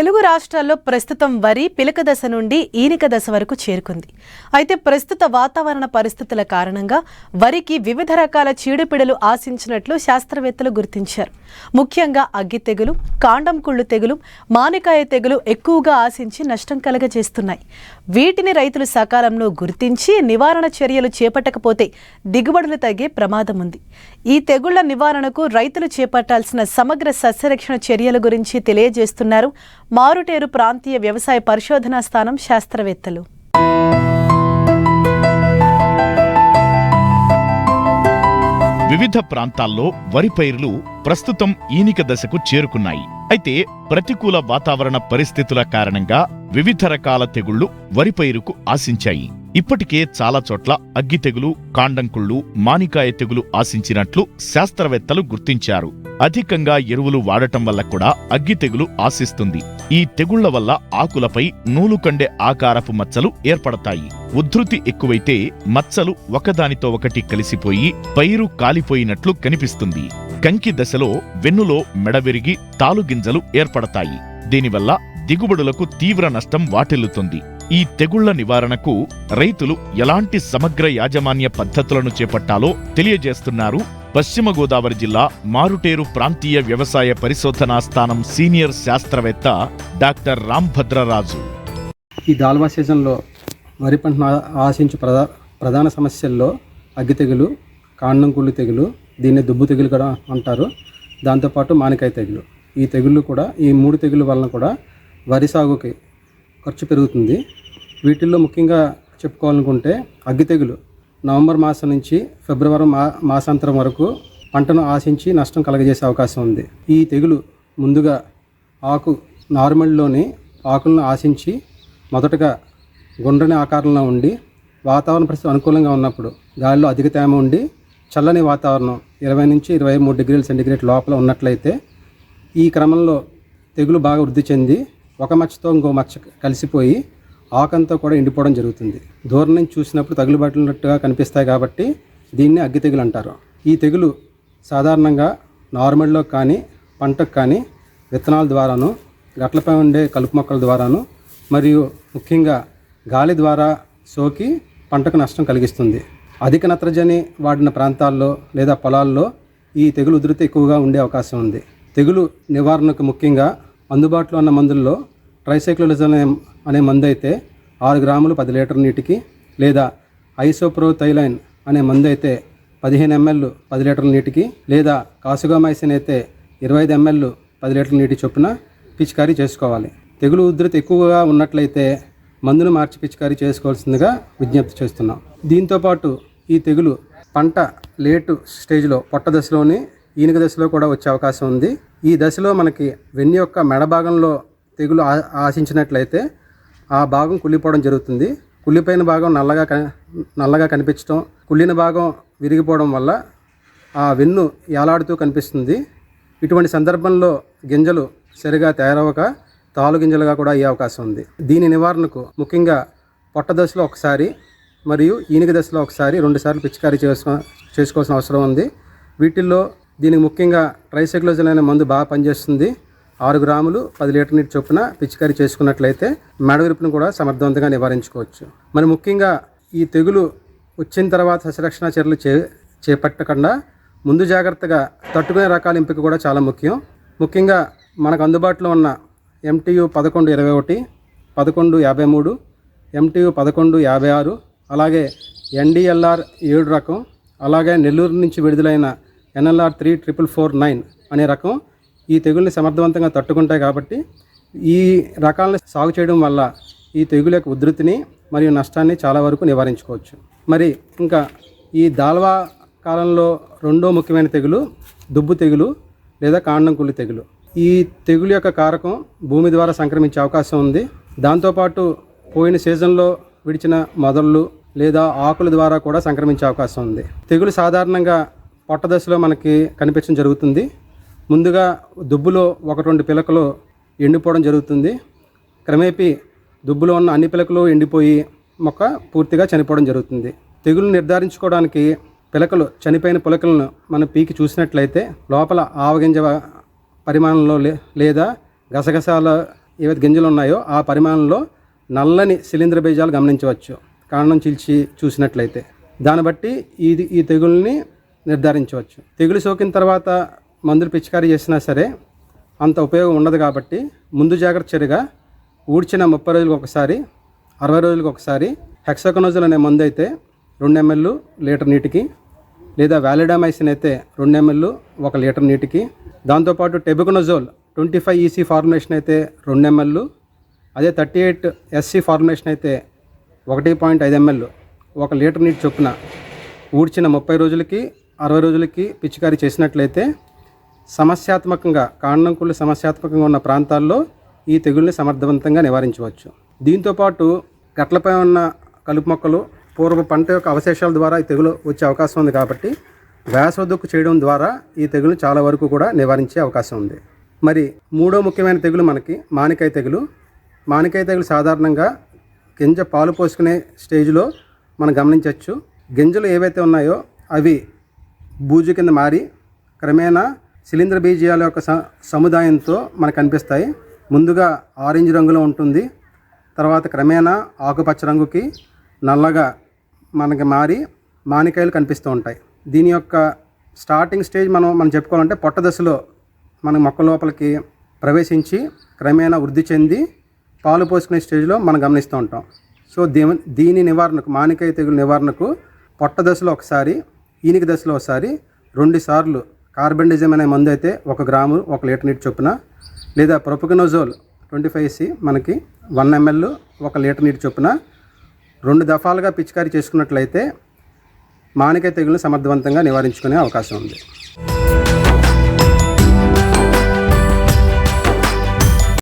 తెలుగు రాష్ట్రాల్లో ప్రస్తుతం వరి పిలక దశ నుండి ఈనిక దశ వరకు చేరుకుంది. అయితే ప్రస్తుత వాతావరణ పరిస్థితుల కారణంగా వరికి వివిధ రకాల చీడపీడలు ఆశించినట్లు శాస్త్రవేత్తలు గుర్తించారు. ముఖ్యంగా అగ్గి తెగులు, కాండం కుళ్ళు తెగులు, మామిడికాయ తెగులు ఎక్కువగా ఆశించి నష్టం కలగజేస్తున్నాయి. వీటిని రైతులు సకాలంలో గుర్తించి నివారణ చర్యలు చేపట్టకపోతే దిగుబడులు తగ్గే ప్రమాదం ఉంది. ఈ తెగుళ్ల నివారణకు రైతులు చేపట్టాల్సిన సమగ్ర సస్యరక్షణ చర్యల గురించి తెలియజేస్తున్నారు మారుటేరు ప్రాంతీయ వ్యవసాయ పరిశోధనా స్థానం శాస్త్రవేత్తలు. వివిధ ప్రాంతాల్లో వరి పైర్లు ప్రస్తుతం ఈనిక దశకు చేరుకున్నాయి. అయితే ప్రతికూల వాతావరణ పరిస్థితుల కారణంగా వివిధ రకాల తెగుళ్లు వరి పైరుకు ఆశించాయి. ఇప్పటికే చాలా చోట్ల అగ్గి తెగులు, కాండంకుళ్ళు, మామిడికాయ తెగులు ఆశించినట్లు శాస్త్రవేత్తలు గుర్తించారు. అధికంగా ఎరువులు వాడటం వల్ల కూడా అగ్గి తెగులు ఆశిస్తుంది. ఈ తెగుళ్ల వల్ల ఆకులపై నూలుకండె ఆకారపు మచ్చలు ఏర్పడతాయి. ఉధృతి ఎక్కువైతే మచ్చలు ఒకదానితో ఒకటి కలిసిపోయి పైరు కాలిపోయినట్లు కనిపిస్తుంది. కంకి దశలో వెన్నులో మెడవిరిగి తాలుగింజలు ఏర్పడతాయి. దీనివల్ల దిగుబడులకు తీవ్ర నష్టం వాటిల్లుతుంది. ఈ తెగుళ్ల నివారణకు రైతులు ఎలాంటి సమగ్ర యాజమాన్య పద్ధతులను చేపట్టాలో తెలియజేస్తున్నారు పశ్చిమ గోదావరి జిల్లా మారుటేరు ప్రాంతీయ వ్యవసాయ పరిశోధనా స్థానం సీనియర్ శాస్త్రవేత్త డాక్టర్ రాంభద్రరాజు. ఈ దాల్వా సీజన్లో వరి పంటను ఆశించు ప్రధాన సమస్యల్లో అగ్గి తెగులు, కాండం కుళ్ళు తెగులు, దీన్ని దుబ్బు తెగులు కూడా అంటారు. దాంతోపాటు మామిడికాయ తెగులు. ఈ తెగుళ్ళు కూడా, ఈ మూడు తెగుళ్ళ వలన కూడా వరి సాగుకి ఖర్చు పెరుగుతుంది. వీటిల్లో ముఖ్యంగా చెప్పుకోవాలనుకుంటే అగ్గి తెగులు నవంబర్ మాసం నుంచి ఫిబ్రవరి మాసాంతరం వరకు పంటను ఆశించి నష్టం కలగజేసే అవకాశం ఉంది. ఈ తెగులు ముందుగా ఆకు నార్మల్లోని ఆకులను ఆశించి మొదటగా గుండ్రని ఆకారంలో ఉండి వాతావరణ పరిస్థితి అనుకూలంగా ఉన్నప్పుడు గాలిలో అధిక తేమ ఉండి చల్లని వాతావరణం 20 నుంచి 23 డిగ్రీల సెంటీగ్రేడ్ లోపల ఉన్నట్లయితే ఈ క్రమంలో తెగులు బాగా వృద్ధి చెంది ఒక మచ్చతో ఇంకో మచ్చ కలిసిపోయి ఆకంతా కూడా ఎండిపోవడం జరుగుతుంది. దూరం నుంచి చూసినప్పుడు తగులుబాటున్నట్టుగా కనిపిస్తాయి కాబట్టి దీన్ని అగ్గి తెగులు అంటారు. ఈ తెగులు సాధారణంగా నార్మల్లో కానీ పంటకు కానీ విత్తనాల ద్వారాను, గట్లపై ఉండే కలుపు మొక్కల ద్వారాను మరియు ముఖ్యంగా గాలి ద్వారా సోకి పంటకు నష్టం కలిగిస్తుంది. అధిక నత్రజని వాడిన ప్రాంతాల్లో లేదా పొలాల్లో ఈ తెగులు ఉధృతి ఎక్కువగా ఉండే అవకాశం ఉంది. తెగులు నివారణకు ముఖ్యంగా అందుబాటులో ఉన్న మందుల్లో ట్రైసైక్లోజన్ అనే మందు అయితే 6 గ్రాములు 10 లీటర్ నీటికి, లేదా ఐసోప్రోథైలైన్ అనే మందు అయితే 15 ml 10 లీటర్ల నీటికి, లేదా కాసుగామైసిన్ అయితే 25 ml 10 లీటర్ల నీటి చొప్పున పిచికారీ చేసుకోవాలి. తెగులు ఉధృతి ఎక్కువగా ఉన్నట్లయితే మందును మార్చి పిచికారీ చేసుకోవాల్సిందిగా విజ్ఞప్తి చేస్తున్నాం. దీంతోపాటు ఈ తెగులు పంట లేటు స్టేజ్లో పొట్ట దశలోని ఈనిక దశలో కూడా వచ్చే అవకాశం ఉంది. ఈ దశలో మనకి వెన్ను యొక్క మెడ భాగంలో తెగులు ఆశించినట్లయితే ఆ భాగం కుళ్ళిపోవడం జరుగుతుంది. కుళ్ళిపోయిన భాగం నల్లగా కనిపించడం, కుళ్ళిన భాగం విరిగిపోవడం వల్ల ఆ వెన్ను ఏలాడుతూ కనిపిస్తుంది. ఇటువంటి సందర్భంలో గింజలు సరిగా తయారవక తాలు గింజలుగా కూడా అయ్యే అవకాశం ఉంది. దీని నివారణకు ముఖ్యంగా పొట్ట దశలో ఒకసారి మరియు ఈనిక దశలో ఒకసారి 2 సార్లు పిచికారీ చేసుకోవాల్సిన అవసరం ఉంది. వీటిల్లో దీనికి ముఖ్యంగా ట్రైసైక్లోజన్ అనే మందు బాగా పనిచేస్తుంది. 6 గ్రాములు 10 లీటర్ నీటి చొప్పున పిచికారీ చేసుకున్నట్లయితే మెడవిరుపును కూడా సమర్థవంతంగా నివారించుకోవచ్చు. మరి ముఖ్యంగా ఈ తెగులు వచ్చిన తర్వాత సస్యరక్షణ చర్యలు చేపట్టకుండా ముందు జాగ్రత్తగా తట్టుకునే రకాల ఎంపిక కూడా చాలా ముఖ్యం. ముఖ్యంగా మనకు అందుబాటులో ఉన్న MTU 1121, 1153, MTU 1156, అలాగే NDLR 7 రకం, అలాగే నెల్లూరు నుంచి విడుదలైన NLR 34449 అనే రకం ఈ తెగుల్ని సమర్థవంతంగా తట్టుకుంటాయి. కాబట్టి ఈ రకాలను సాగు చేయడం వల్ల ఈ తెగుల యొక్క ఉధృతిని మరియు నష్టాన్ని చాలా వరకు నివారించుకోవచ్చు. మరి ఇంకా ఈ దాల్వా కాలంలో రెండో ముఖ్యమైన తెగులు దుబ్బు తెగులు లేదా కాండం కుళ్ళు తెగులు. ఈ తెగులు యొక్క కారకం భూమి ద్వారా సంక్రమించే అవకాశం ఉంది. దాంతోపాటు పోయిన సీజన్లో విడిచిన మొదళ్ళు లేదా ఆకుల ద్వారా కూడా సంక్రమించే అవకాశం ఉంది. తెగులు సాధారణంగా పొట్ట దశలో మనకి కనిపించడం జరుగుతుంది. ముందుగా దుబ్బులో 1-2 పిలకలు ఎండిపోవడం జరుగుతుంది. క్రమేపీ దుబ్బులో ఉన్న అన్ని పిలకలు ఎండిపోయి మొక్క పూర్తిగా చనిపోవడం జరుగుతుంది. తెగులు నిర్ధారించుకోవడానికి పిలకలు చనిపోయిన పిలకలను మనం పీకి చూసినట్లయితే లోపల ఆవగింజ పరిమాణంలో లేదా గసగసాల ఏవైతే గింజలు ఉన్నాయో ఆ పరిమాణంలో నల్లని శిలీంధ్ర బీజాలు గమనించవచ్చు కాండం చీల్చి చూసినట్లయితే. దాన్ని బట్టి ఈ తెగుల్ని నిర్ధారించవచ్చు. తెగులు సోకిన తర్వాత మందులు పిచికారీ చేసినా సరే అంత ఉపయోగం ఉండదు కాబట్టి ముందు జాగ్రత్త చర్యగా ఊడ్చిన 30 రోజులకు ఒకసారి 60 రోజులకు ఒకసారి హెక్సాకొనజోల్ అనే మందు అయితే 2 ml లీటర్ నీటికి, లేదా వాలిడామైసిన్ అయితే 2 ml 1 లీటర్ నీటికి, దాంతోపాటు టెబుకొనజోల్ 25 EC ఫార్ములేషన్ అయితే 2 ml, అదే 38 SC ఫార్ములేషన్ అయితే 1.5 ml 1 లీటర్ నీటి చొప్పున ఊడ్చిన 30 రోజులకి 60 రోజులకి పిచికారీ చేసినట్లయితే సమస్యాత్మకంగా కాండం కుళ్ళు సమస్యాత్మకంగా ఉన్న ప్రాంతాల్లో ఈ తెగుల్ని సమర్థవంతంగా నివారించవచ్చు. దీంతోపాటు గట్లపై ఉన్న కలుపు మొక్కలు పూర్వ పంట యొక్క అవశేషాల ద్వారా ఈ తెగులు వచ్చే అవకాశం ఉంది కాబట్టి వేసవదుక్కు చేయడం ద్వారా ఈ తెగులు చాలా వరకు కూడా నివారించే అవకాశం ఉంది. మరి మూడో ముఖ్యమైన తెగులు మనకి మానికాయ తెగులు. మానికాయ తెగులు సాధారణంగా గింజ పాలు పోసుకునే స్టేజ్లో మనం గమనించవచ్చు. గింజలు ఏవైతే ఉన్నాయో అవి బూజు కింద మారి క్రమేణా శిలీంధ్ర బీజాల యొక్క సముదాయంతో మనకు కనిపిస్తాయి. ముందుగా ఆరెంజ్ రంగులో ఉంటుంది, తర్వాత క్రమేణా ఆకుపచ్చ రంగుకి నల్లగా మనకి మారి మానికాయలు కనిపిస్తూ ఉంటాయి. దీని యొక్క స్టార్టింగ్ స్టేజ్ మనం చెప్పుకోవాలంటే పొట్ట దశలో మన మొక్క లోపలికి ప్రవేశించి క్రమేణా వృద్ధి చెంది పాలు పోసుకునే స్టేజ్లో మనం గమనిస్తూ ఉంటాం. సో దీని నివారణకు, మానికాయ తెగులు నివారణకు పొట్ట దశలో ఒకసారి, ఈనిక దశలో ఒకసారి 2 సార్లు కార్బెండిజం అనే మందు అయితే 1 గ్రాము 1 లీటర్ నీటి చొప్పున, లేదా ప్రొపగనోజోల్ 25 EC మనకి 1 ml 1 లీటర్ నీటి చొప్పున 2 దఫాలుగా పిచికారీ చేసుకున్నట్లయితే మానికాయ తెగులను సమర్థవంతంగా నివారించుకునే అవకాశం ఉంది.